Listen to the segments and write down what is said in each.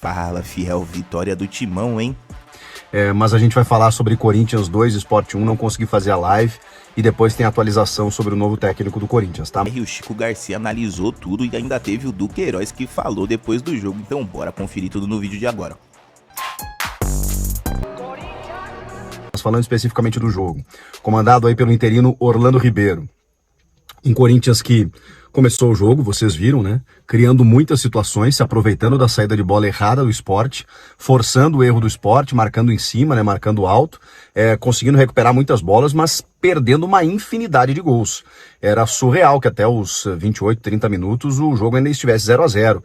Fala, fiel, vitória do Timão, hein? Mas a gente vai falar sobre Corinthians 2, Sport 1, não consegui fazer a live, e depois tem atualização sobre o novo técnico do Corinthians, tá? E o Chico Garcia analisou tudo e ainda teve o Duqueiroz que falou depois do jogo, então bora conferir tudo no vídeo de agora. Falando especificamente do jogo, comandado aí pelo interino Orlando Ribeiro, um Corinthians que começou o jogo, vocês viram, né? Criando muitas situações, se aproveitando da saída de bola errada do Sport, forçando o erro do Sport, marcando em cima, né? Marcando alto, conseguindo recuperar muitas bolas, mas perdendo uma infinidade de gols. Era surreal que até os 28, 30 minutos o jogo ainda estivesse 0-0.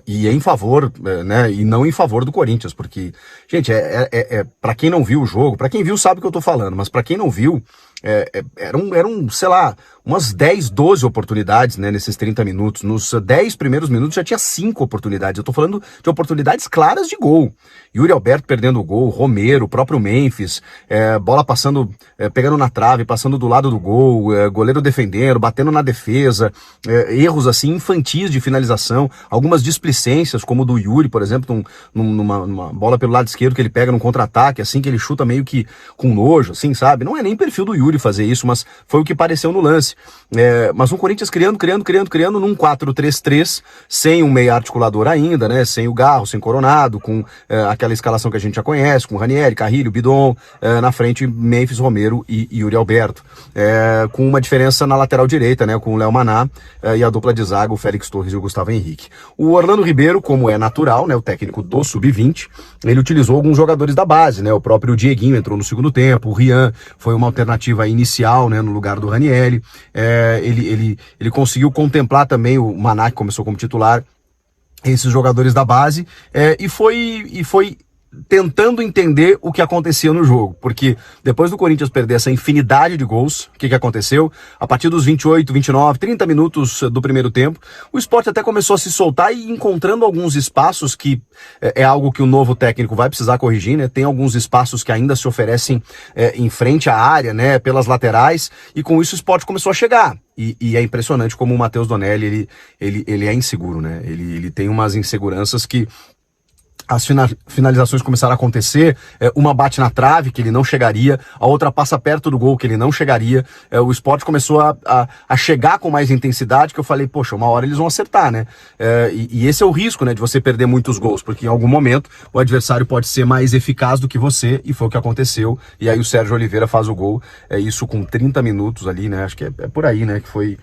E em favor, né? E não em favor do Corinthians, porque, gente, para quem não viu o jogo, para quem viu sabe o que eu tô falando, mas para quem não viu, eram, sei lá, umas 10, 12 oportunidades, né, nesses 30 minutos. Nos 10 primeiros minutos já tinha 5 oportunidades. Eu tô falando de oportunidades claras de gol. Yuri Alberto perdendo o gol, Romero, o próprio Memphis, bola passando, pegando na trave, passando do lado do gol, goleiro defendendo, batendo na defesa, erros assim infantis de finalização, algumas displicências, como o do Yuri, por exemplo, numa bola pelo lado esquerdo que ele pega num contra-ataque, assim, que ele chuta meio que com nojo, assim, sabe? Não é nem perfil do Yuri fazer isso, mas foi o que pareceu no lance. Mas um Corinthians criando num 4-3-3, sem um meia articulador ainda, né? Sem o Garro, sem Coronado, com aquela escalação que a gente já conhece, com Ranieri, Carrilho, Bidon, na frente Memphis, Romero e Yuri Alberto. Com uma diferença na lateral direita, né? Com o Léo Maná e a dupla de zaga, o Félix Torres e o Gustavo Henrique. O Orlando Ribeiro, como é natural, né? O técnico do Sub-20, ele utilizou alguns jogadores da base, né? O próprio Dieguinho entrou no segundo tempo, o Rian foi uma alternativa inicial, né? No lugar do Ranieri. Ele conseguiu contemplar também o Maná, que começou como titular, esses jogadores da base, e foi tentando entender o que acontecia no jogo, porque depois do Corinthians perder essa infinidade de gols, o que aconteceu? A partir dos 28, 29, 30 minutos do primeiro tempo, o Sport até começou a se soltar e encontrando alguns espaços que é algo que o novo técnico vai precisar corrigir, né? Tem alguns espaços que ainda se oferecem em frente à área, né? Pelas laterais, e com isso o Sport começou a chegar. E é impressionante como o Matheus Donelli, ele é inseguro, né? Ele tem umas inseguranças que as finalizações começaram a acontecer, uma bate na trave, que ele não chegaria, a outra passa perto do gol, que ele não chegaria, o Sport começou a chegar com mais intensidade, que eu falei, poxa, uma hora eles vão acertar, né? E esse é o risco, né, de você perder muitos gols, porque em algum momento o adversário pode ser mais eficaz do que você, e foi o que aconteceu, e aí o Sérgio Oliveira faz o gol, isso com 30 minutos ali, né, acho que é por aí, né, que foi...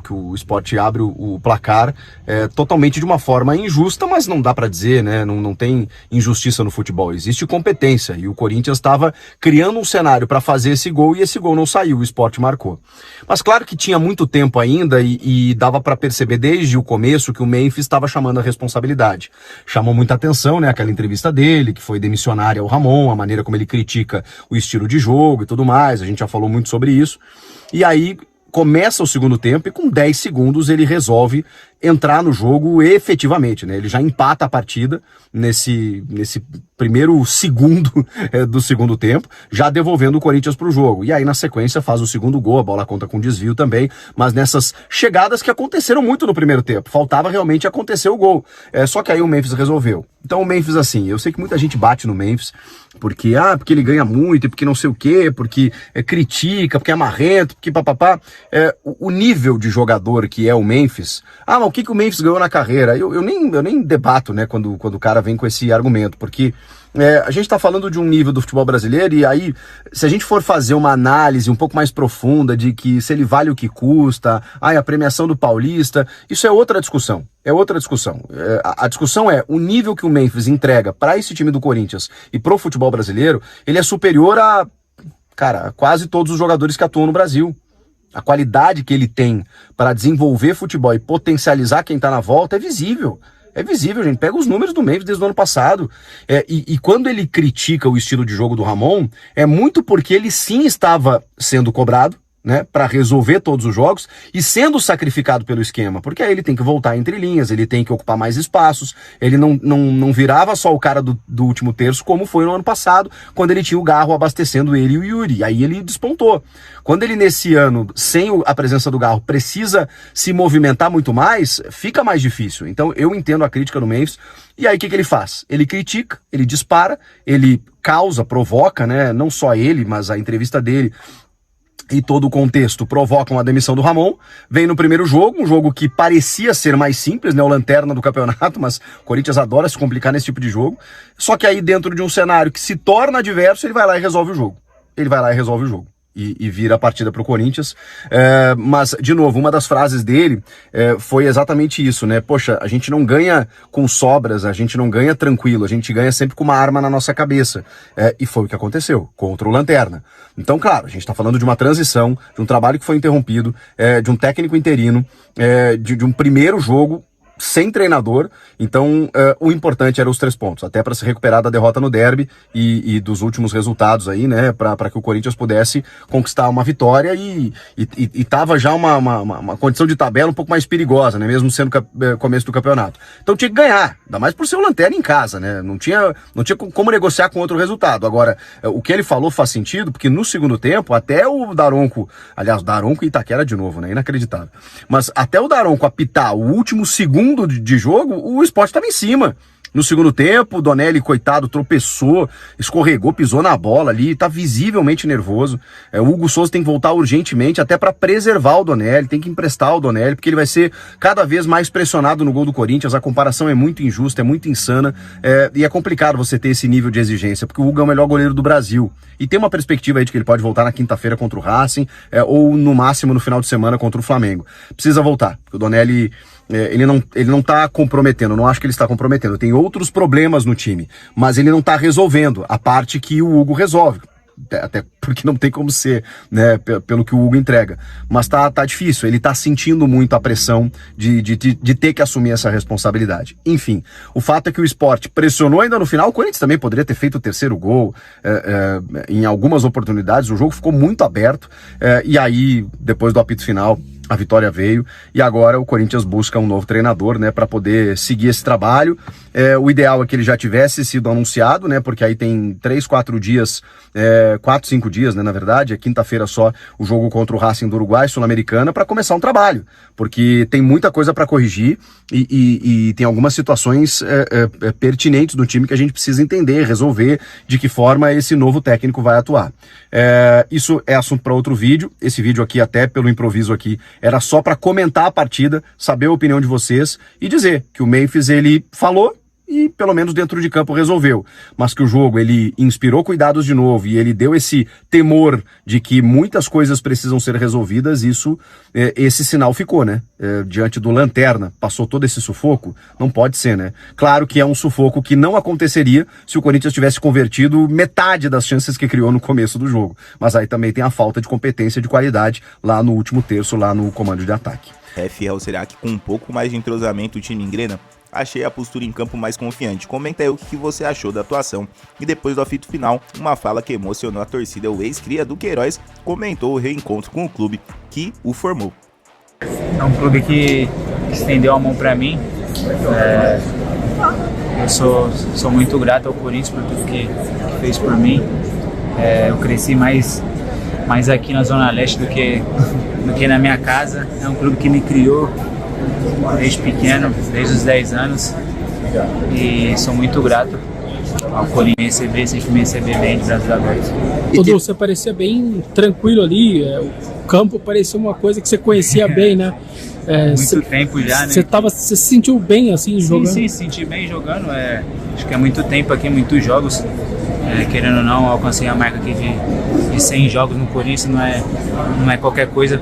que o Sport abre o placar totalmente de uma forma injusta, mas não dá para dizer, né? Não tem injustiça no futebol, existe competência, e o Corinthians estava criando um cenário para fazer esse gol, e esse gol não saiu, o Sport marcou. Mas claro que tinha muito tempo ainda, e dava para perceber desde o começo que o Memphis estava chamando a responsabilidade. Chamou muita atenção, né? Aquela entrevista dele, que foi demissionária ao Ramon, a maneira como ele critica o estilo de jogo e tudo mais, a gente já falou muito sobre isso. E aí começa o segundo tempo e com 10 segundos ele resolve entrar no jogo efetivamente, né? Ele já empata a partida nesse primeiro segundo do segundo tempo, já devolvendo o Corinthians para o jogo. E aí na sequência faz o segundo gol, a bola conta com desvio também, mas nessas chegadas que aconteceram muito no primeiro tempo, faltava realmente acontecer o gol. Só que aí o Memphis resolveu. Então o Memphis, assim, eu sei que muita gente bate no Memphis, porque ele ganha muito, e porque não sei o quê, porque critica, porque é marrento, porque papapá. O nível de jogador que é o Memphis, mas o que o Memphis ganhou na carreira? Eu nem debato, né, quando o cara vem com esse argumento, porque a gente tá falando de um nível do futebol brasileiro, e aí, se a gente for fazer uma análise um pouco mais profunda de que se ele vale o que custa, a premiação do Paulista, isso é outra discussão. A discussão é o nível que o Memphis entrega para esse time do Corinthians e pro futebol brasileiro, ele é superior a quase todos os jogadores que atuam no Brasil. A qualidade que ele tem para desenvolver futebol e potencializar quem tá na volta é visível. É visível, gente. Pega os números do Memphis desde o ano passado. E quando ele critica o estilo de jogo do Ramon, é muito porque ele sim estava sendo cobrado, né, para resolver todos os jogos e sendo sacrificado pelo esquema, porque aí ele tem que voltar entre linhas, ele tem que ocupar mais espaços, ele não virava só o cara do último terço como foi no ano passado, quando ele tinha o Garro abastecendo ele e o Yuri, aí ele despontou. Quando ele nesse ano, sem a presença do Garro, precisa se movimentar muito mais, fica mais difícil. Então eu entendo a crítica do Memphis, e aí o que ele faz? Ele critica, ele dispara, ele causa, provoca, né, não só ele, mas a entrevista dele e todo o contexto provocam a demissão do Ramon. Vem no primeiro jogo, um jogo que parecia ser mais simples, né, o lanterna do campeonato, mas o Corinthians adora se complicar nesse tipo de jogo. Só que aí dentro de um cenário que se torna adverso, ele vai lá e resolve o jogo. Ele vai lá e resolve o jogo. E vira a partida para o Corinthians. Mas, de novo, uma das frases dele foi exatamente isso, né? Poxa, a gente não ganha com sobras, a gente não ganha tranquilo, a gente ganha sempre com uma arma na nossa cabeça. E foi o que aconteceu contra o Lanterna. Então, claro, a gente está falando de uma transição, de um trabalho que foi interrompido, de um técnico interino, de um primeiro jogo sem treinador, então o importante era os 3 pontos, até para se recuperar da derrota no derby e dos últimos resultados aí, né, para que o Corinthians pudesse conquistar uma vitória e tava já uma condição de tabela um pouco mais perigosa, né, mesmo sendo começo do campeonato. Então tinha que ganhar, ainda mais por ser o Lanterna em casa, né, não tinha como negociar com outro resultado. Agora, o que ele falou faz sentido, porque no segundo tempo, até o Daronco, aliás, Daronco e Itaquera de novo, né, inacreditável, mas até o Daronco apitar o último segundo de jogo, o Sport estava em cima. No segundo tempo, o Donelli, coitado, tropeçou, escorregou, pisou na bola ali, tá visivelmente nervoso. O Hugo Souza tem que voltar urgentemente, até para preservar o Donelli, tem que emprestar o Donelli, porque ele vai ser cada vez mais pressionado no gol do Corinthians. A comparação é muito injusta, é muito insana, e é complicado você ter esse nível de exigência, porque o Hugo é o melhor goleiro do Brasil. E tem uma perspectiva aí de que ele pode voltar na quinta-feira contra o Racing, ou no máximo no final de semana contra o Flamengo. Precisa voltar, porque o Donelli ele não tá comprometendo, não acho que ele está comprometendo, tem outros problemas no time, mas ele não tá resolvendo a parte que o Hugo resolve, até porque não tem como ser, né, pelo que o Hugo entrega, mas tá difícil, ele tá sentindo muito a pressão de ter que assumir essa responsabilidade. Enfim, o fato é que o Sport pressionou ainda no final, o Corinthians também poderia ter feito o terceiro gol, em algumas oportunidades, o jogo ficou muito aberto, e aí, depois do apito final, a vitória veio e agora o Corinthians busca um novo treinador, né, para poder seguir esse trabalho. O ideal é que ele já tivesse sido anunciado, né, porque aí tem 3, 4 dias, 4, 5 dias, né, na verdade, é quinta-feira só o jogo contra o Racing do Uruguai, Sul-Americana, para começar um trabalho, porque tem muita coisa para corrigir e tem algumas situações pertinentes do time que a gente precisa entender, resolver de que forma esse novo técnico vai atuar. Isso é assunto para outro vídeo. Esse vídeo aqui, até pelo improviso aqui, era só para comentar a partida, saber a opinião de vocês e dizer que o Memphis, ele falou e pelo menos dentro de campo resolveu, mas que o jogo ele inspirou cuidados de novo e ele deu esse temor de que muitas coisas precisam ser resolvidas. Esse sinal ficou, né? Diante do Lanterna, passou todo esse sufoco, não pode ser, né? Claro que é um sufoco que não aconteceria se o Corinthians tivesse convertido metade das chances que criou no começo do jogo, mas aí também tem a falta de competência, de qualidade lá no último terço, lá no comando de ataque. Fiel, será que com um pouco mais de entrosamento o time engrena? Achei a postura em campo mais confiante. Comenta aí o que você achou da atuação. E depois do apito final, uma fala que emocionou a torcida. O ex-cria do Queiroz comentou o reencontro com o clube que o formou. É um clube que estendeu a mão para mim. Eu sou muito grato ao Corinthians por tudo que fez por mim. Eu cresci mais aqui na Zona Leste do que na minha casa. É um clube que me criou desde pequeno, desde os 10 anos, e sou muito grato ao Corinthians sempre me receber bem de braços abertos. Dudu, você parecia bem tranquilo ali, o campo parecia uma coisa que você conhecia bem, né? Muito tempo já, né? Você se sentiu bem assim jogando? Sim, senti bem jogando, acho que é muito tempo aqui, muitos jogos, querendo ou não, alcancei a marca aqui de 100 jogos no Corinthians, não é qualquer coisa.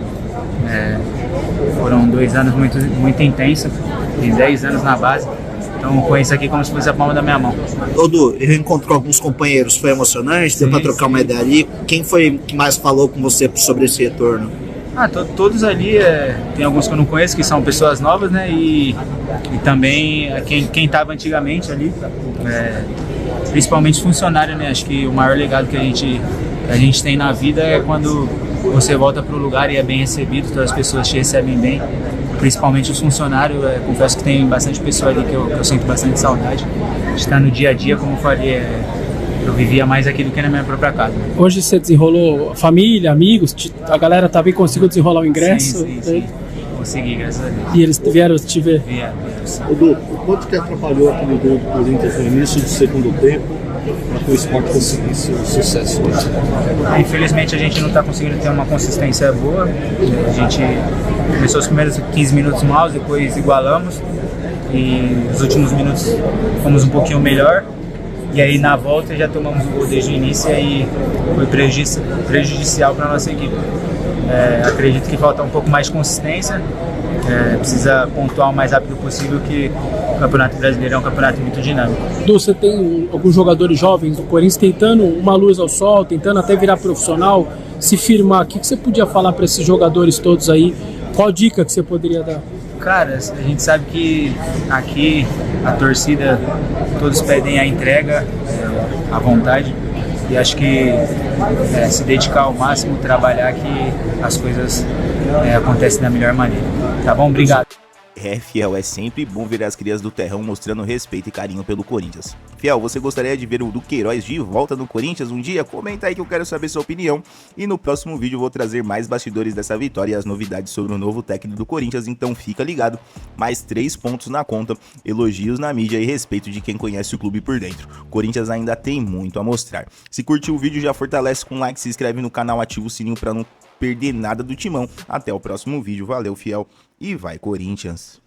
Foram 2 anos muito intensos, e 10 anos na base, então eu conheço aqui como se fosse a palma da minha mão. Dudu, eu encontrei alguns companheiros, foi emocionante, deu para trocar uma ideia ali. Quem foi que mais falou com você sobre esse retorno? Todos ali, tem alguns que eu não conheço, que são pessoas novas, né, e também quem estava antigamente ali, principalmente funcionário, né, acho que o maior legado que a gente tem na vida é quando você volta para o lugar e é bem recebido, todas as pessoas te recebem bem, principalmente os funcionários. Confesso que tem bastante pessoa ali que eu sinto bastante saudade de estar no dia a dia, como eu falei, eu vivia mais aqui do que na minha própria casa. Hoje você desenrolou família, amigos, a galera também conseguiu desenrolar o ingresso? Sim. Consegui, graças a Deus. E eles vieram te ver? Vieram. Edu, o quanto que atrapalhou aquele gol do Corinthians no início do segundo tempo para que o Sport conseguisse o sucesso hoje? Infelizmente a gente não está conseguindo ter uma consistência boa. A gente começou os primeiros 15 minutos mal, depois igualamos e os últimos minutos fomos um pouquinho melhor. E aí na volta já tomamos o gol desde o início e aí foi prejudicial para a nossa equipe. Acredito que falta um pouco mais de consistência, precisa pontuar o mais rápido possível, que o Campeonato Brasileiro é um campeonato muito dinâmico. Du, você tem alguns jogadores jovens do Corinthians tentando uma luz ao sol, tentando até virar profissional, se firmar. O que você podia falar para esses jogadores todos aí? Qual dica que você poderia dar? Cara, a gente sabe que aqui a torcida, todos pedem a entrega, a vontade, e acho que se dedicar ao máximo, trabalhar, que as coisas acontecem da melhor maneira. Tá bom? Obrigado. Fiel, é sempre bom ver as crias do Terrão mostrando respeito e carinho pelo Corinthians. Fiel, você gostaria de ver o Duqueiroz de volta no Corinthians um dia? Comenta aí que eu quero saber sua opinião. E no próximo vídeo eu vou trazer mais bastidores dessa vitória e as novidades sobre o novo técnico do Corinthians, então fica ligado. Mais 3 pontos na conta, elogios na mídia e respeito de quem conhece o clube por dentro. O Corinthians ainda tem muito a mostrar. Se curtiu o vídeo, já fortalece com like, se inscreve no canal, ativa o sininho para não perder nada do Timão. Até o próximo vídeo, valeu, Fiel, e vai Corinthians!